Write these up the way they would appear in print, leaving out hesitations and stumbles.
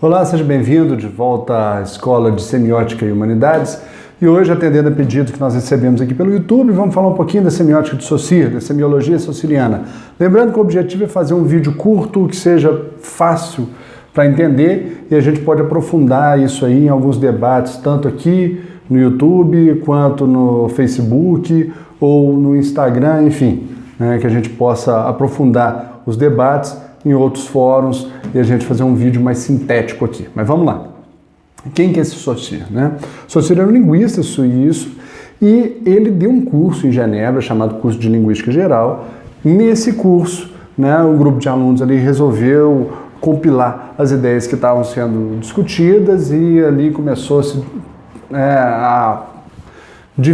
Olá, seja bem-vindo de volta à Escola de Semiótica e Humanidades. E hoje, atendendo a pedido que nós recebemos aqui pelo YouTube, vamos falar um pouquinho da semiótica de Saussure, da semiologia saussuriana. Lembrando que o objetivo é fazer um vídeo curto, que seja fácil para entender, e a gente pode aprofundar isso aí em alguns debates, tanto aqui no YouTube, quanto no Facebook ou no Instagram, enfim, né, que a gente possa aprofundar os debates em outros fóruns e a gente fazer um vídeo mais sintético aqui. Mas vamos lá. Quem que é esse Saussure, né? Saussure é um linguista suíço e ele deu um curso em Genebra chamado Curso de Linguística Geral. Nesse curso, né, um grupo de alunos ali resolveu compilar as ideias que estavam sendo discutidas e ali começou a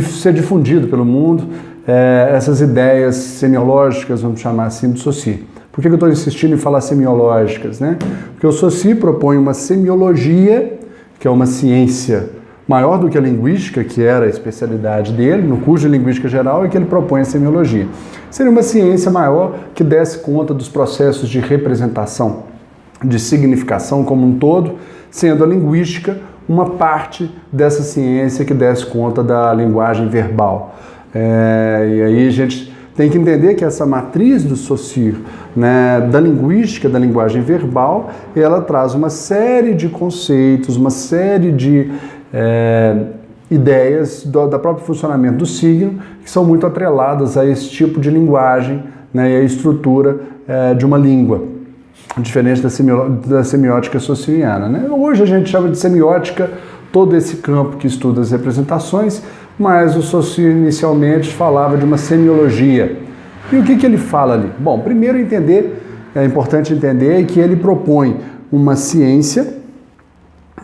ser difundido pelo mundo essas ideias semiológicas, vamos chamar assim, do Saussure. Por que eu estou insistindo em falar semiológicas, né? Porque o Saussure propõe uma semiologia, que é uma ciência maior do que a linguística, que era a especialidade dele, no curso de Linguística Geral, é que ele propõe a semiologia. Seria uma ciência maior que desse conta dos processos de representação, de significação como um todo, sendo a linguística uma parte dessa ciência que desse conta da linguagem verbal. E aí a gente tem que entender que essa matriz do Saussure, né, da linguística, da linguagem verbal, ela traz uma série de conceitos, uma série de ideias do próprio funcionamento do signo, que são muito atreladas a esse tipo de linguagem, né, e a estrutura de uma língua, diferente da semiótica saussuriana, né? Hoje a gente chama de semiótica todo esse campo que estuda as representações, mas o Saussure inicialmente falava de uma semiologia. E o que ele fala ali? Bom, primeiro é importante entender que ele propõe uma ciência,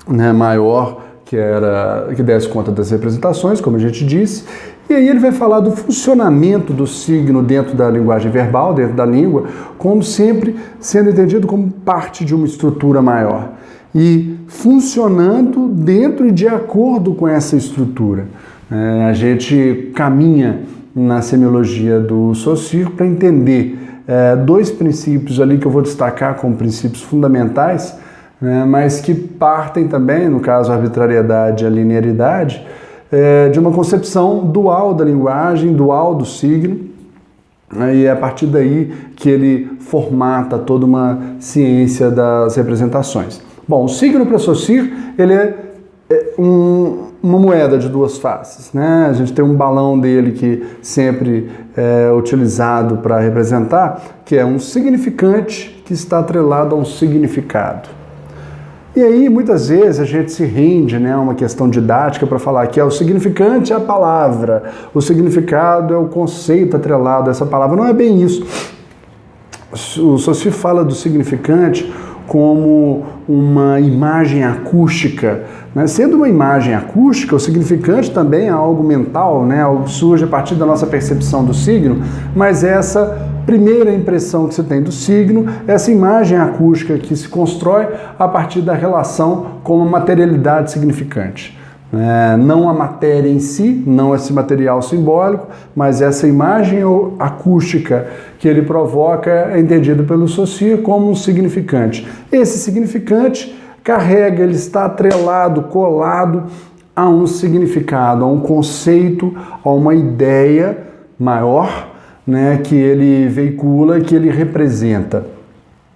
né, maior, que desse conta das representações, como a gente disse, e aí ele vai falar do funcionamento do signo dentro da linguagem verbal, dentro da língua, como sempre sendo entendido como parte de uma estrutura maior e funcionando dentro e de acordo com essa estrutura. A gente caminha na semiologia do Saussure para entender dois princípios ali que eu vou destacar como princípios fundamentais, mas que partem também, no caso a arbitrariedade e a linearidade, de uma concepção dual da linguagem, dual do signo, e é a partir daí que ele formata toda uma ciência das representações. Bom, o signo para Saussure, ele é uma moeda de duas faces, né? A gente tem um balão dele que sempre é utilizado para representar, que é um significante que está atrelado a um significado. E aí, muitas vezes, a gente se rende, né, a uma questão didática para falar que o significante é a palavra, o significado é o conceito atrelado a essa palavra. Não é bem isso. O Saussure fala do significante como uma imagem acústica, né? Sendo uma imagem acústica, o significante também é algo mental, né? Algo que surge a partir da nossa percepção do signo, mas essa primeira impressão que você tem do signo, essa imagem acústica que se constrói a partir da relação com a materialidade significante. Não a matéria em si, não esse material simbólico, mas essa imagem acústica que ele provoca é entendido pelo Saussure como um significante. Esse significante ele está atrelado, colado a um significado, a um conceito, a uma ideia maior, né, que ele veicula e que ele representa.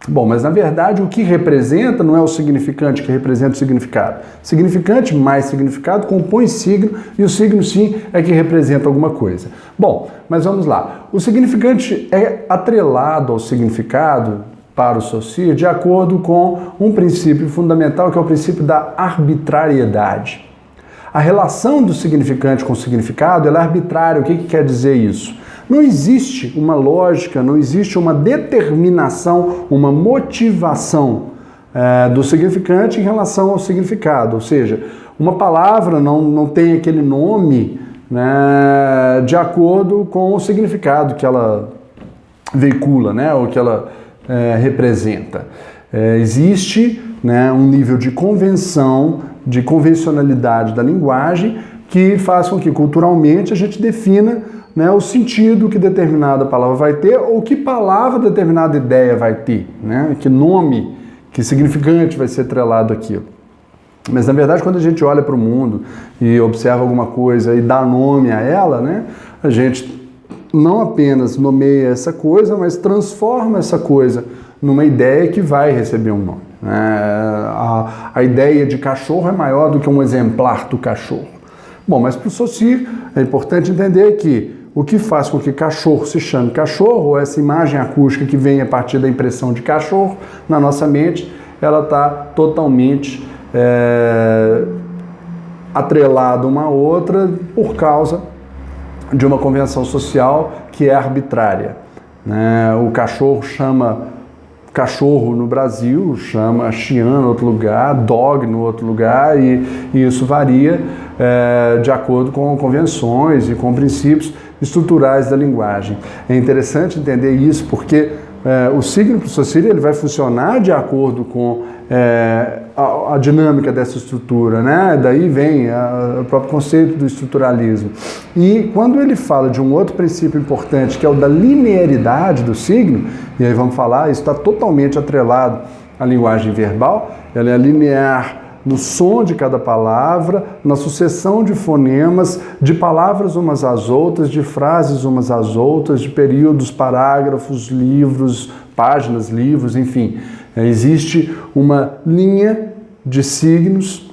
Bom, mas na verdade o que representa não é o significante que representa o significado. Significante mais significado compõe signo e o signo sim é que representa alguma coisa. Bom, mas vamos lá. O significante é atrelado ao significado para o Saussure de acordo com um princípio fundamental que é o princípio da arbitrariedade. A relação do significante com o significado ela é arbitrária. O que quer dizer isso? Não existe uma lógica, não existe uma determinação, uma motivação do significante em relação ao significado. Ou seja, uma palavra não tem aquele nome, né, de acordo com o significado que ela veicula, né, ou que ela representa. Existe, né, um nível de convenção, de convencionalidade da linguagem que faz com que culturalmente a gente defina, né, o sentido que determinada palavra vai ter ou que palavra determinada ideia vai ter, né, que nome que significante vai ser atrelado àquilo. Mas, na verdade, quando a gente olha para o mundo e observa alguma coisa e dá nome a ela, né, a gente não apenas nomeia essa coisa, mas transforma essa coisa numa ideia que vai receber um nome. A ideia de cachorro é maior do que um exemplar do cachorro. Bom, mas para o Saussure é importante entender que o que faz com que cachorro se chame cachorro, essa imagem acústica que vem a partir da impressão de cachorro na nossa mente, ela está totalmente atrelada uma à outra por causa de uma convenção social que é arbitrária. O cachorro chama cachorro no Brasil, chama Chian no outro lugar, dog no outro lugar, e isso varia de acordo com convenções e com princípios estruturais da linguagem. É interessante entender isso porque o signo para o Saussure ele vai funcionar de acordo com a dinâmica dessa estrutura, né? Daí vem o próprio conceito do estruturalismo. E quando ele fala de um outro princípio importante, que é o da linearidade do signo, e aí vamos falar, isso está totalmente atrelado à linguagem verbal, ela é linear no som de cada palavra, na sucessão de fonemas, de palavras umas às outras, de frases umas às outras, de períodos, parágrafos, livros, páginas, livros, enfim. Existe uma linha de signos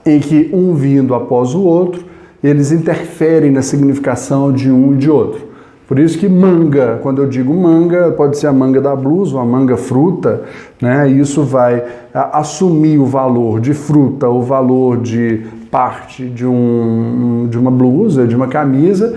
em que um vindo após o outro, eles interferem na significação de um e de outro. Por isso que manga, quando eu digo manga, pode ser a manga da blusa ou a manga fruta, né? Isso vai assumir o valor de fruta, o valor de parte de uma blusa, de uma camisa,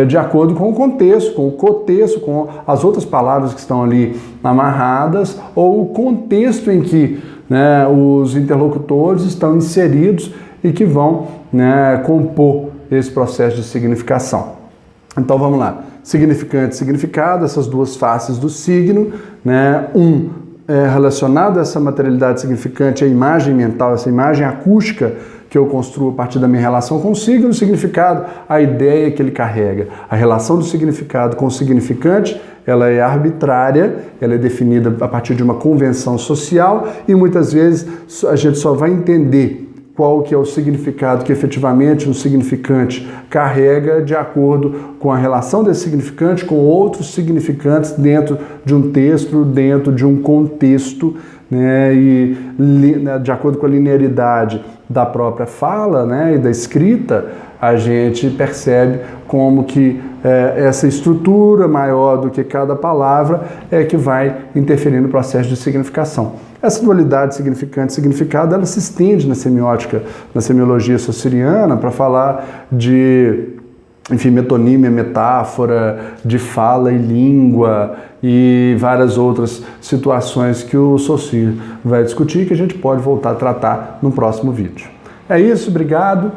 de acordo com o contexto, com o cotexto, com as outras palavras que estão ali amarradas, ou o contexto em que, né, os interlocutores estão inseridos e que vão, né, compor esse processo de significação. Então vamos lá. Significante e significado, essas duas faces do signo, né? Relacionado a essa materialidade significante, a imagem mental, essa imagem acústica que eu construo a partir da minha relação com o signo, o significado, a ideia que ele carrega. A relação do significado com o significante, ela é arbitrária, ela é definida a partir de uma convenção social e muitas vezes a gente só vai entender qual que é o significado que efetivamente um significante carrega de acordo com a relação desse significante com outros significantes dentro de um texto, dentro de um contexto, né, e de acordo com a linearidade da própria fala, né, e da escrita, a gente percebe como que essa estrutura maior do que cada palavra é que vai interferir no processo de significação. Essa dualidade significante e significado, ela se estende na semiótica, na semiologia saussuriana, para falar de, enfim, metonímia, metáfora, de fala e língua e várias outras situações que o Saussure vai discutir, que a gente pode voltar a tratar no próximo vídeo. É isso, obrigado.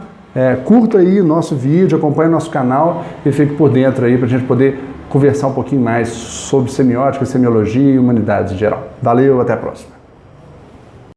Curta aí o nosso vídeo, acompanhe o nosso canal e fique por dentro aí para a gente poder conversar um pouquinho mais sobre semiótica, semiologia e humanidades em geral. Valeu, até a próxima.